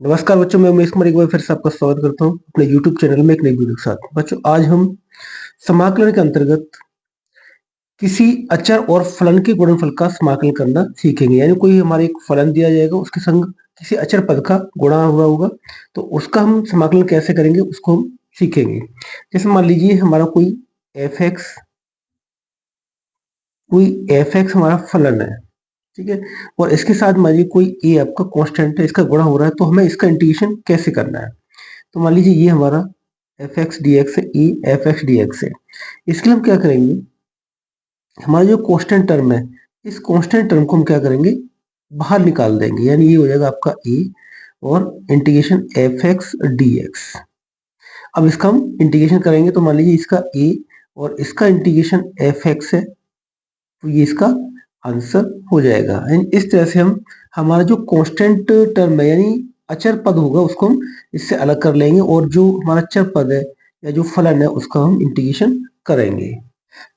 नमस्कार बच्चों, मैं उमेश कुमार एक बार फिर से आपका स्वागत करता हूं अपने YouTube चैनल में एक नई वीडियो के साथ। बच्चों, आज हम समाकलन के अंतर्गत किसी अचर और फलन के गुणनफल का समाकलन करना सीखेंगे। यानी कोई हमारे एक फलन दिया जाएगा, उसके संग किसी अचर पद का गुणा हुआ होगा, तो उसका हम समाकलन कैसे करेंगे उसको हम सीखेंगे। जैसे मान लीजिए हमारा कोई एफ एक्स हमारा फलन है, ठीक है। और इसके साथ मान लीजिए कोई ए आपका कांस्टेंट है, इसका गुणा हो रहा है, तो हमें इसका इंटीग्रेशन कैसे करना है। तो मान लीजिए ये हमारा एफ एक्स डी एक्स है, E F x d x है। इसके लिए हम क्या करेंगे, हमारा जो कांस्टेंट टर्म है, इस कांस्टेंट टर्म को हम क्या करेंगे, बाहर निकाल देंगे। यानी ये हो जाएगा आपका ए और integration F x d x. अब इसका हम इंटीग्रेशन करेंगे, तो मान लीजिए इसका ए और इसका इंटीग्रेशन एफ एक्स है, तो ये इसका आंसर हो जाएगा। यानी इस तरह से हम हमारा जो कांस्टेंट टर्म है यानी अचर पद होगा उसको हम इससे अलग कर लेंगे, और जो हमारा चर पद है या जो फलन है उसका हम इंटीग्रेशन करेंगे।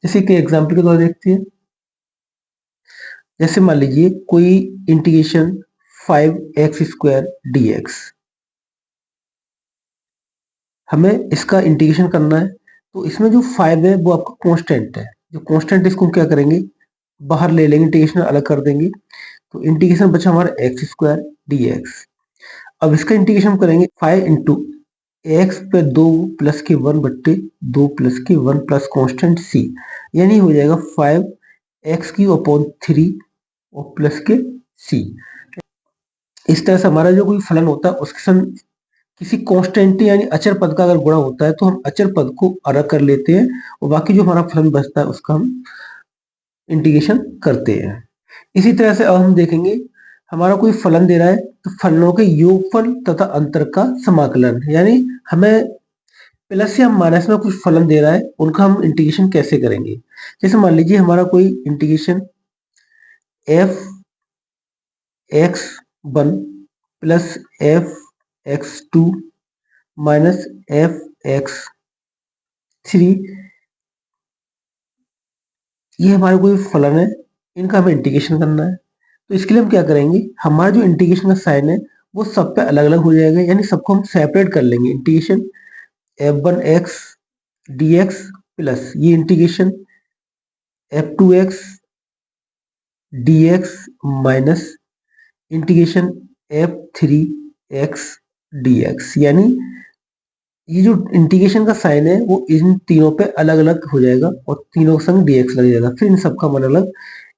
जैसे कि एग्जांपल के द्वारा देखते हैं। जैसे मान लीजिए कोई इंटीग्रेशन 5x² dx, हमें इसका इंटीग्रेशन करना है। तो इसमें जो 5 है वो आपका कांस्टेंट है, जो कांस्टेंट इसको हम क्या करेंगे, बाहर ले लेंगे, इंटीग्रेशन अलग कर देंगे। तो इंटीग्रेशन बचा हमारा x² dx। अब इसका इंटीग्रेशन करेंगे 5 इंटू एक्स पे 2 प्लस के 1 बट्टे 2 प्लस के 1 प्लस कांस्टेंट सी। यानी हो जाएगा 5x³ अपॉन 3 और प्लस के सी। इस तरह से हमारा जो कोई फलन होता है उसके संग किसी कांस्टेंट यानी अचर पद का अगर गुणा होता है, तो हम अचर पद को अलग कर लेते हैं और बाकी जो हमारा फलन बचता है उसका हम इंटीग्रेशन करते हैं। इसी तरह से अब हम देखेंगे, हमारा कोई फलन दे रहा है, तो फलनों के योगफल तथा अंतर का समाकलन। यानी हमें प्लस या माइनस में कुछ फलन दे रहा है, उनका हम इंटीग्रेशन कैसे करेंगे। जैसे मान लीजिए हमारा कोई integration F x 1 plus F x 2 minus F x 3, ये हमारा कोई फलन है, इनका हमें इंटीग्रेशन करना है। तो इसके लिए हम क्या करेंगे, हमारा जो इंटीग्रेशन का साइन है वो सब पे अलग अलग हो जाएगा। यानी सबको हम सेपरेट कर लेंगे। इंटीग्रेशन f1x dx प्लस ये integration f2x dx minus integration f3x dx। यानी ये जो इंटीग्रेशन का साइन है वो इन तीनों पे अलग अलग हो जाएगा और तीनों संग dx लग जाएगा। फिर इन सबका हम अलग अलग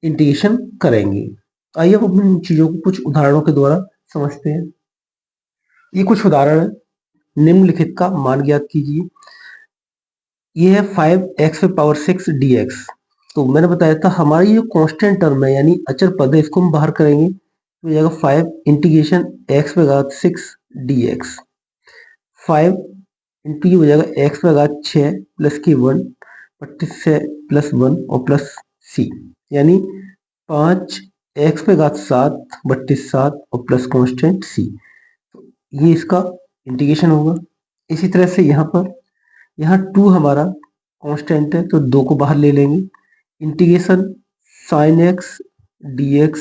इंटीग्रेशन करेंगे। आइए अब अपनी इन चीजों को कुछ उदाहरणों के द्वारा समझते हैं। ये कुछ उदाहरण है। निम्नलिखित का मान ज्ञात कीजिए। ये है 5x⁶ dx। तो मैंने बताया था हमारी ये कांस्टेंट टर्म है यानी अचर पद है, इसको हम बाहर करेंगे तो हो जाएगा 5 इंटीग्रेशन x⁶ dx। 5 इंटू ये हो जाएगा x⁶ प्लस के 1 बट्टे से प्लस 1 और प्लस c। यानी 5x⁶ बट्टे 7 और प्लस कांस्टेंट c। तो ये इसका इंटीग्रेशन होगा। इसी तरह से यहाँ 2 हमारा कांस्टेंट है, तो 2 को बाहर ले लेंगे। इंटीग्रेशन साइन एक्स dx,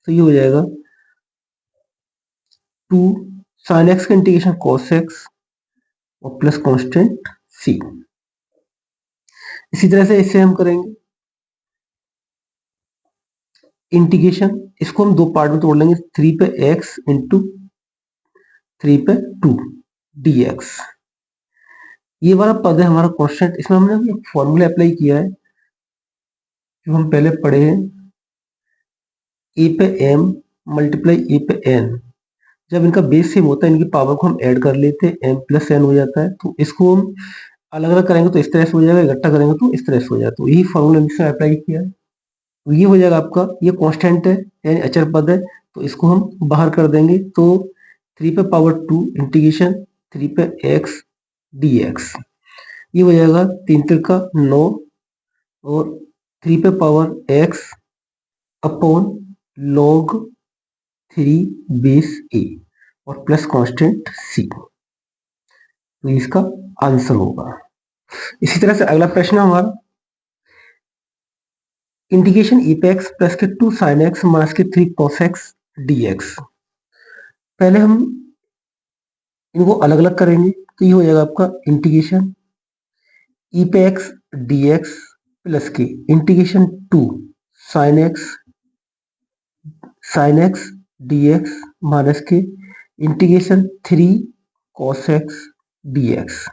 तो ये हो जाएगा 2 साइन एक्स का इंटीग्रेशन कॉस एक्स और प्लस कांस्टेंट c। इसी तरह से इसे हम करेंगे इंटीग्रेशन, इसको हम दो पार्ट में तोड़ लेंगे। 3 पे x इंटू 3 पे 2 dx। ये वाला पद है हमारा कांस्टेंट, इसमें हमने एक फॉर्मूला अप्लाई किया है जो हम पहले पढ़े हैं, ए पे m मल्टीप्लाई ए पे n। जब इनका बेस सेम होता है, इनकी पावर को हम ऐड कर लेते हैं, m प्लस n हो जाता है। तो इसको हम अलग अलग करेंगे तो इस तरह से हो जाएगा, इकट्ठा करेंगे तो इस तरह से हो जाता है। तो यही फॉर्मूला इसमें अप्लाई किया है। तो ये हो जाएगा आपका, ये कांस्टेंट है यानी अचर पद है, तो इसको हम बाहर कर देंगे। तो 3 पे पावर 2 इंटीग्रेशन 3 पे x dx, ये हो जाएगा 3 तिरका 9 और 3 पे power x upon log 3 base a और प्लस कांस्टेंट c। तो इसका आंसर होगा। इसी तरह से अगला प्रश्न हमारा इंटीग्रेशन e पे x प्लस के 2 sin x माइनस के 3 cos x dx। पहले हम इनको अलग अलग करेंगे तो ये हो जाएगा आपका इंटीग्रेशन ई पे एक्स डी एक्स प्लस के integration 2 sine x d x minus के integration 3 cos x d x.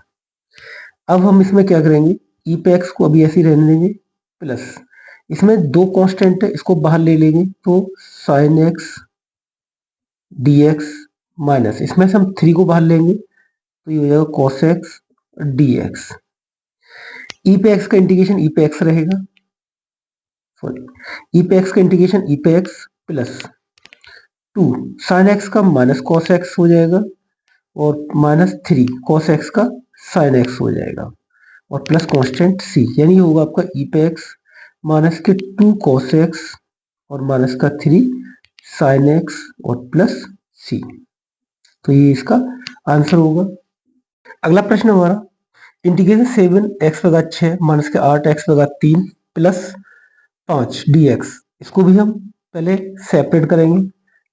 अब हम इसमें क्या करेंगे, ई पे एक्स को अभी ऐसे ही रहने देंगे प्लस इसमें दो कांस्टेंट है, इसको बाहर ले लेंगे तो sign x d x minus इसमें से हम 3 को बाहर लेंगे तो ये हो जाएगा कॉस एक्स डी एक्स। ई पे एक्स का इंटीग्रेशन ई पे एक्स रहेगा, सॉरी ई पे एक्स का इंटीग्रेशन ई पे एक्स प्लस 2 साइन एक्स का माइनस कॉस एक्स हो जाएगा और माइनस 3 कॉस एक्स का साइन एक्स हो जाएगा और प्लस कांस्टेंट सी, यानी ये होगा आपका ई पे एक्स माइनस के 2 कॉस एक्स और माइनस का 3 साइन एक्स और प्लस सी। तो ये इसका आंसर होगा। अगला प्रश्न हमारा इंटीग्रेशन 7 एक्स का घात 6 माइनस के 8 एक्स का घात 3 प्लस 5 डी एक्स, इसको भी हम पहले सेपरेट करेंगे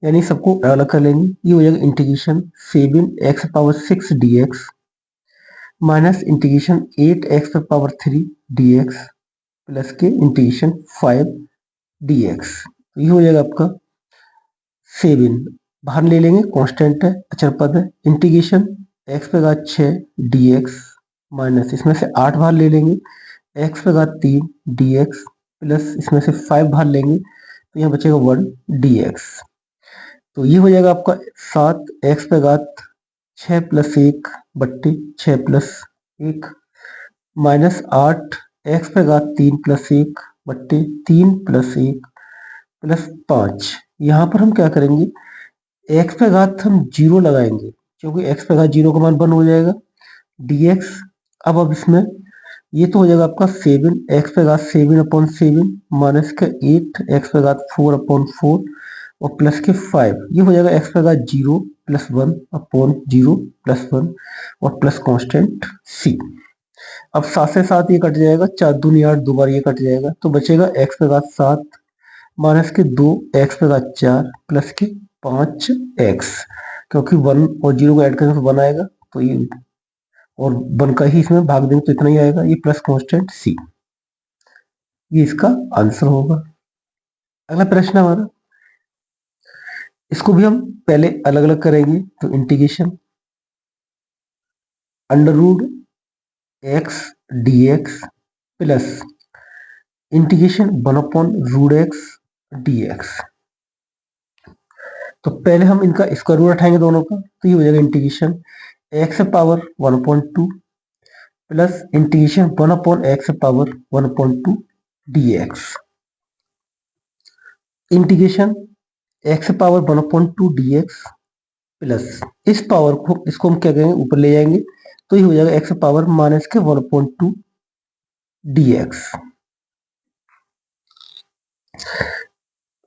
यानी सबको अलग कर लेंगे। ये हो जाएगा integration 7 x power 6 D x minus integration 8 x power 3 D x plus के इंटीग्रेशन 5 डी एक्स। ये हो जाएगा आपका 7 बाहर ले लेंगे, कांस्टेंट है, अचर पद है, इंटीग्रेशन एक्स पे घात 6 डी एक्स माइनस इसमें से 8 बाहर ले लेंगे एक्स पे घात 3 डी एक्स प्लस इसमें से 5 बाहर लेंगे तो यहाँ बचेगा 1 डी एक्स। तो ये हो जाएगा आपका 7 एक्स पे घात 6 प्लस 1 बट्टे 6 प्लस 1 माइनस 8 एक्स पे घात 3 प्लस 1 बट्टे 3 प्लस 1 प्लस 5। यहाँ पर हम क्या करेंगे, एक्स पे घात हम 0 लगाएंगे क्योंकि एक्स पे घात 0 का मान 1 हो जाएगा dx। अब इसमें ये तो हो जाएगा आपका 7 एक्स पे घात 7/7 माइनस का 8 एक्स पे घात 4/4 और प्लस के 5, ये हो जाएगा एक्स पे घात 0 प्लस 1/0 प्लस 1 और प्लस कांस्टेंट c। अब 7 से 7 ये कट जाएगा, 4 दूनी 8, 2 बार ये कट जाएगा तो बचेगा एक्स पे घात 7 माइनस के 2 एक्स पे घात 4 प्लस के 5 एक्स, क्योंकि 1 और 0 को ऐड करने से 1 आएगा तो ये और 1 का ही इसमें भाग देंगे तो इतना ही आएगा, ये प्लस कांस्टेंट सी, ये इसका आंसर होगा। अगला प्रश्न हमारा, इसको भी हम पहले अलग अलग करेंगे तो integration under root x d x plus integration 1/√x dx। तो पहले हम इनका स्क्वायर रूट उठाएंगे दोनों का तो ये हो जाएगा integration x power 1/2 plus integration 1/x power 1/2 dx। Integration x power 1/2 dx plus इस पावर को, इसको हम क्या करेंगे ऊपर ले जाएंगे तो ये हो जाएगा x पावर माइनस के 1/2 dx।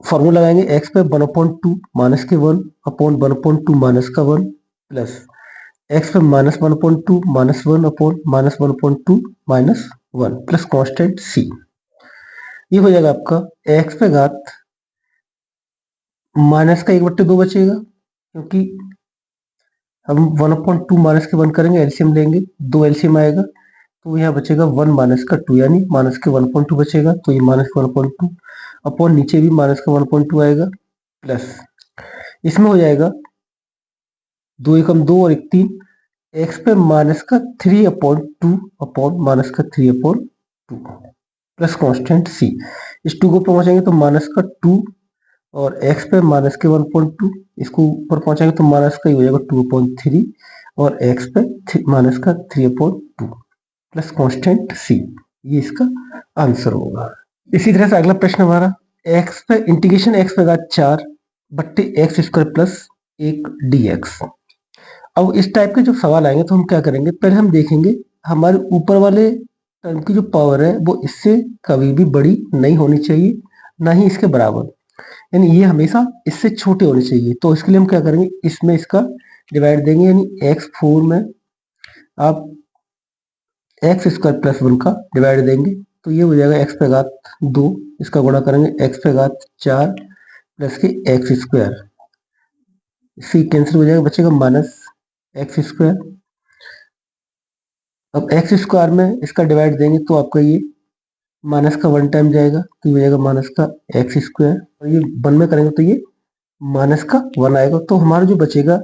फॉर्मूला लगाएंगे x पे 1/2 माइनस के 1 अपॉन 1/2 माइनस का 1 प्लस x पे minus 1/2 minus 1 upon minus 1/2 minus 1 plus constant c। ये हो जाएगा आपका x पे घात माइनस का 1/2 बचेगा क्योंकि हम 1/2 माइनस के 1 करेंगे, एलसीएम लेंगे, 2 एलसीएम आएगा तो यहाँ बचेगा 1 माइनस का 2 यानी माइनस के 1/2 बचेगा तो ये माइनस 1/2 अपॉन नीचे भी माइनस का 1/2 आएगा प्लस इसमें हो जाएगा 2 एकम 2 और 1 3 एक्स पे माइनस का 3/2 अपॉन माइनस का 3/2 प्लस कांस्टेंट सी। इस 2 को पहुंचाएंगे तो माइनस का 2 और x पे माइनस के 1/2, इसको ऊपर पहुंचाएंगे तो माइनस का ही हो जाएगा 2/3 और x पे माइनस का 3/2 प्लस कांस्टेंट c, ये इसका आंसर होगा। इसी तरह से अगला प्रश्न हमारा x पे इंटीग्रेशन x पे घात 4 बट्टे x स्क्वायर प्लस 1 dx। अब इस टाइप के जो सवाल आएंगे तो हम क्या करेंगे, पहले हम देखेंगे हमारे ऊपर वाले टर्म की जो पावर है वो इससे कभी भी बड़ी नहीं होनी चाहिए, ना ही इसके बराबर, यानी ये हमेशा इससे छोटे होने चाहिए। तो इसके लिए हम क्या करेंगे, इसमें इसका डिवाइड देंगे, यानी x4 में आप एक्स स्क्वायर प्लस 1 का डिवाइड देंगे तो ये हो जाएगा x पे घात 2, इसका गुणा करेंगे x पे घात 4 प्लस के एक्स स्क्वायर, सी कैंसिल हो जाएगा, बचेगा माइनस एक्स स्क्वायर। अब एक्स स्क्वायर में इसका डिवाइड देंगे तो आपका ये माइनस का 1 टाइम जाएगा, तो ये हो जाएगा माइनस का एक्स स्क्वायर, और ये 1 में करेंगे तो ये माइनस का 1 आएगा। तो हमारा जो बचेगा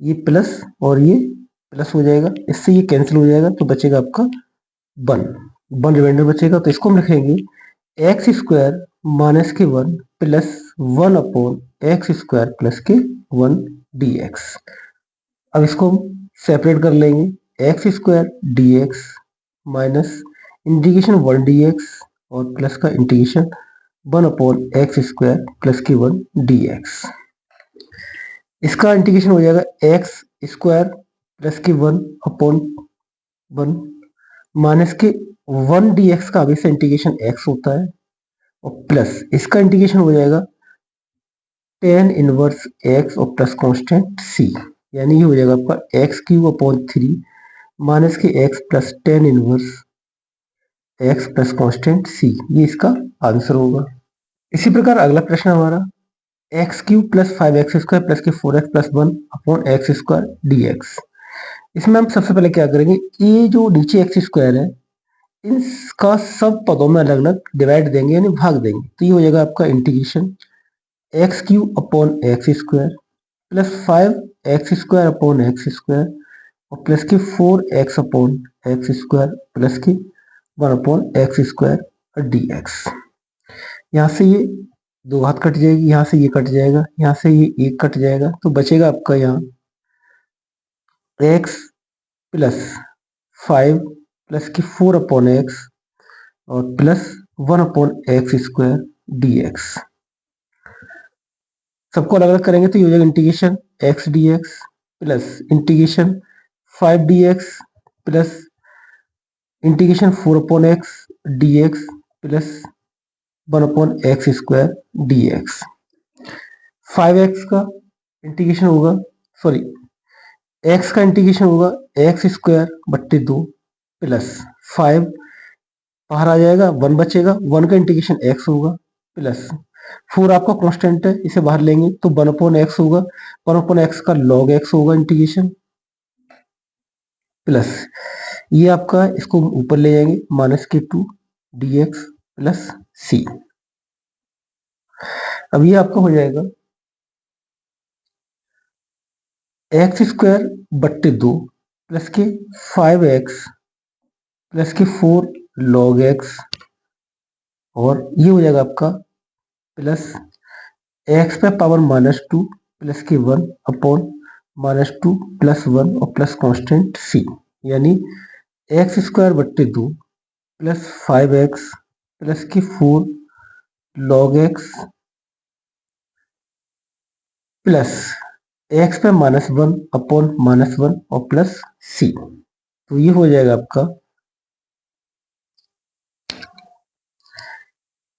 ये प्लस और ये प्लस हो जाएगा, इससे ये कैंसिल हो जाएगा, तो बचेगा आपका 1। 1 रिमाइंडर बचेगा, तो इसको हम लिखेंगे एक्स स्क्वायर माइनस के 1 plus 1 upon x square plus के 1 डी एक्स। अब इसको हम सेपरेट कर लेंगे, x square d x minus integration 1 D x और प्लस का integration 1 upon x square plus के 1 डी एक्स। इसका इंटीग्रेशन हो जाएगा एक्स स्क्वायर प्लस के 1 अपॉन 1 माइनस के 1 डी एक्स का हमेशा इंटीग्रेशन एक्स होता है, और प्लस इसका इंटीग्रेशन हो जाएगा टेन इनवर्स एक्स और प्लस कांस्टेंट सी, यानी ये हो जाएगा आपका एक्स क्यूब अपॉन 3 माइनस के x plus tan inverse x plus constant C, ये इसका आंसर होगा। इसी प्रकार अगला प्रश्न हमारा x cube plus 5x square plus के 4x plus 1 upon x square d x. इसमें हम सबसे पहले क्या करेंगे, ये जो नीचे एक्स स्क्वायर है इसका सब पदों में अलग अलग डिवाइड देंगे यानी भाग देंगे, तो ये हो जाएगा आपका integration x cube upon x square plus 5x square upon x square और प्लस के 4x upon x square plus के 1 upon x square d x. यहाँ से ये 2 हाथ कट जाएगी, यहाँ से ये कट जाएगा, यहाँ से ये 1 कट जाएगा, तो बचेगा आपका यहाँ x प्लस 5 प्लस की 4 अपॉन एक्स और plus 1 upon x square d x. सबको अलग अलग करेंगे तो ये हो जाएगा integration x d x plus integration 5 D x plus integration 4 upon x d x plus 1 upon x square d x. 5x का इंटीग्रेशन होगा, सॉरी x का इंटीग्रेशन होगा एक्स स्क्वायर बट्टे 2 प्लस 5 बाहर आ जाएगा, 1 बचेगा, 1 का इंटीग्रेशन x होगा प्लस 4 आपका कांस्टेंट है, इसे बाहर लेंगे तो 1 अपॉन एक्स होगा, 1 अपॉन एक्स का लॉग x होगा इंटीग्रेशन प्लस ये आपका इसको ऊपर ले जाएंगे माइनस के 2 डी एक्स प्लस सी। अब ये आपका हो जाएगा एक्स स्क्वायर बट्टे 2 प्लस के 5x प्लस के 4 लॉग एक्स और ये हो जाएगा आपका प्लस एक्स पे पावर माइनस 2 प्लस के 1 अपॉन माइनस 2 प्लस 1 और प्लस कांस्टेंट सी, यानी एक्स स्क्वायर बट्टे 2 प्लस 5x प्लस के 4 लॉग एक्स प्लस एक्स पे माइनस 1 अपॉन माइनस 1 और प्लस सी, तो ये हो जाएगा आपका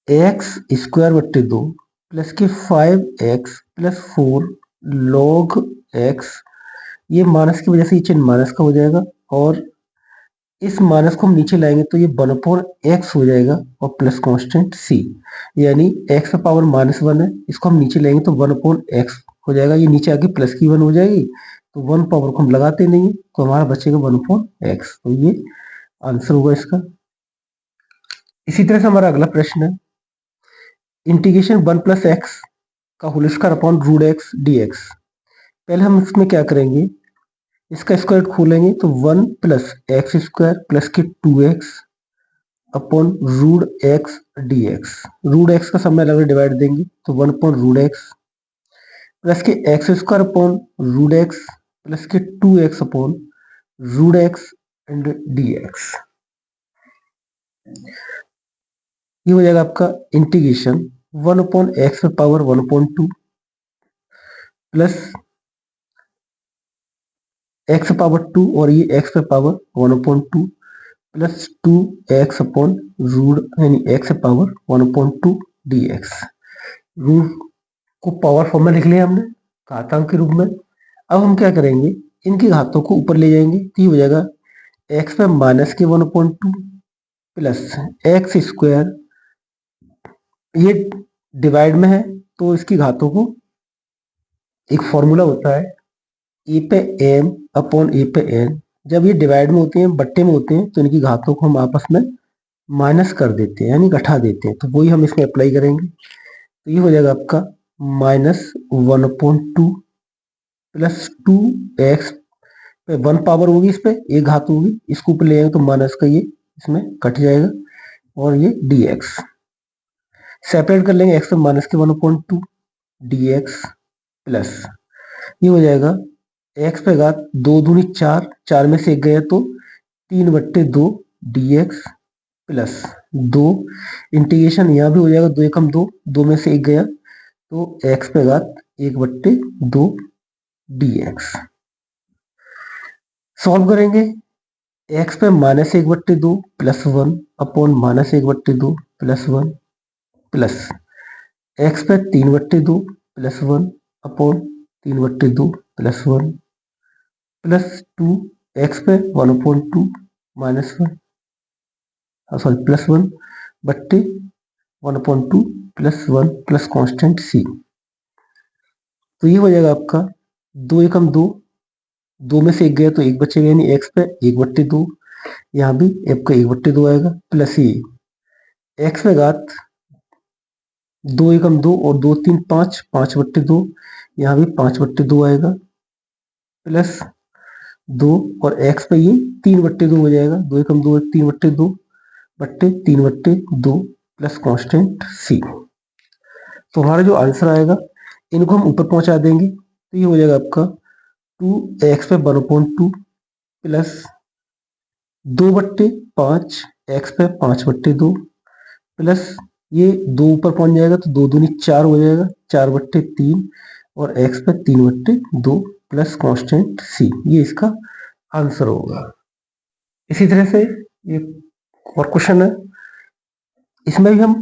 एक्स स्क्वायर बट्टे 2 प्लस के 5x प्लस 4 लॉग एक्स, ये माइनस की वजह से ये चिन्ह माइनस का हो जाएगा और इस माइनस को हम नीचे लाएंगे तो ये 1 अपॉन एक्स हो जाएगा और प्लस कांस्टेंट सी, यानी एक्स का पावर माइनस 1 है, इसको हम नीचे लाएंगे तो 1 अपॉन एक्स हो जाएगा, ये नीचे आके प्लस की 1 हो जाएगी, तो 1 पावर को हम लगाते नहीं तो हमारा बचेगा 1 अपॉन एक्स, तो ये आंसर होगा इसका। इसी तरह से हमारा अगला प्रश्न है इंटीग्रेशन 1 प्लस एक्स का whole square upon root x d x. पहले हम इसमें क्या करेंगे, इसका स्क्वायर खोलेंगे तो 1 प्लस एक्स स्क्वायर प्लस के 2x upon root x d x. Root x का सब में अलग डिवाइड देंगे तो 1 अपॉन रूट एक्स प्लस के x square upon root x plus के 2x upon root x and d x. ये हो जाएगा आपका इंटीग्रेशन 1 अपॉन एक्स पे power 1 upon 2 plus x power 2 और ये एक्स पे power 1 upon 2 plus 2x upon root यानी x power 1 upon 2 D x. Root को पावर फॉर्म में लिख लिया हमने घातांक के रूप में। अब हम क्या करेंगे, इनकी घातों को ऊपर ले जाएंगे तो ये हो जाएगा एक्स पे माइनस के 1 अपॉन 2 प्लस एक्स स्क्वायर, ये डिवाइड में है तो इसकी घातों को एक फॉर्मूला होता है ए पे एम अपॉन ए पे एन, जब ये डिवाइड में होते हैं, बट्टे में होते हैं, तो इनकी घातों को हम आपस में माइनस कर देते हैं यानी घटा देते हैं। तो वही हम इसमें अप्लाई करेंगे। तो ये हो जाएगा आपका -1/2 प्लस 2x पे 1 पावर होगी, इस पे एक घात होगी, इसको ऊपर ले आएंगे तो माइनस का ये इसमें कट जाएगा और ये dx सेपरेट कर लेंगे, x पे माइनस के 1/2 dx प्लस ये हो जाएगा x पे घात 2 दूनी 4, 4 में से एक गया तो 3/2 dx प्लस 2 इंटीग्रेशन यहाँ भी हो जाएगा, 2 एकम 2, 2 में से एक गया तो x पे घात 1/2 dx। सॉल्व करेंगे, x पे -1/2 plus 1 upon -1/2 plus 1 plus x पे 3/2 plus 1 upon 3/2 plus 1 plus 2 x पे 1/2 माइनस 1 सॉरी प्लस 1 बट्टे 1/2 प्लस 1 प्लस कांस्टेंट c। तो ये हो जाएगा आपका 2 एकम 2, 2 में से एक गया तो एक बचेगा यानी x पे 1/2, यहाँ भी f का 1/2 आएगा प्लस ये x पे घात 2 एकम 2 और 2 3 5, 5/2, यहाँ भी 5/2 आएगा प्लस 2 और x पे ये 3/2 हो जाएगा, 2 एकम 2 3/2 बट्टे 3/2 प्लस कांस्टेंट c। तो हमारा जो आंसर आएगा इनको हम ऊपर पहुंचा देंगे, तो ये हो जाएगा आपका 2x पे 1/2 प्लस 2/5 x पे 5/2 प्लस ये 2 ऊपर पहुंच जाएगा तो 2 दूनी 4 हो जाएगा, 4/3 और x पे 3/2 प्लस कांस्टेंट c। ये इसका आंसर होगा। इसी तरह से ये और क्वेश्चन है, इसमें भी हम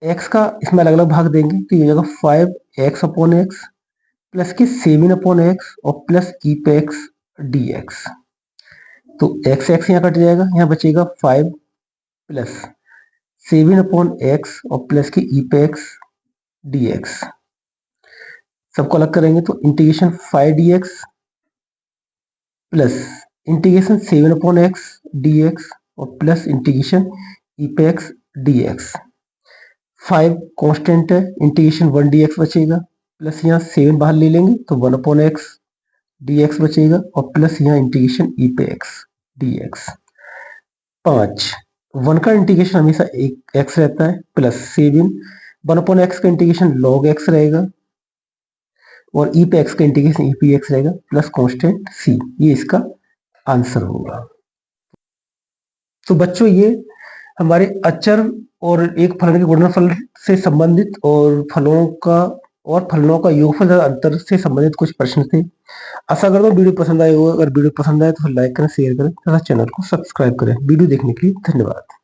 x का इसमें अलग अलग भाग देंगे, तो ये हो जाएगा 5x/x प्लस के 7/x और प्लस e पे x dx। तो x x यहाँ कट जाएगा, यहाँ बचेगा 5 प्लस 7/x और प्लस के e पे x dx। सबको अलग करेंगे तो integration 5 dx plus integration 7/x dx और प्लस इंटीग्रेशन e पे x dx। 5 कांस्टेंट है, इंटीग्रेशन 1 dx बचेगा प्लस यहाँ 7 बाहर ले लेंगे तो 1/x dx बचेगा और प्लस यहाँ इंटीग्रेशन e पे x dx। 5 1 का इंटीग्रेशन हमेशा एक x रहता है प्लस 7 1/x का इंटीग्रेशन log x रहेगा और e पे x का इंटीग्रेशन e पे x रहेगा प्लस कांस्टेंट c। ये इसका आंसर होगा। तो बच्चों ये हमारे अचर और एक फलन के गुणनफल से संबंधित और फलनों का योगफल तथा अंतर से संबंधित कुछ प्रश्न थे। आशा करता हूँ वीडियो पसंद आए होगा। अगर वीडियो पसंद आए तो फिर लाइक करें, शेयर करें तथा चैनल को सब्सक्राइब करें। वीडियो देखने के लिए धन्यवाद।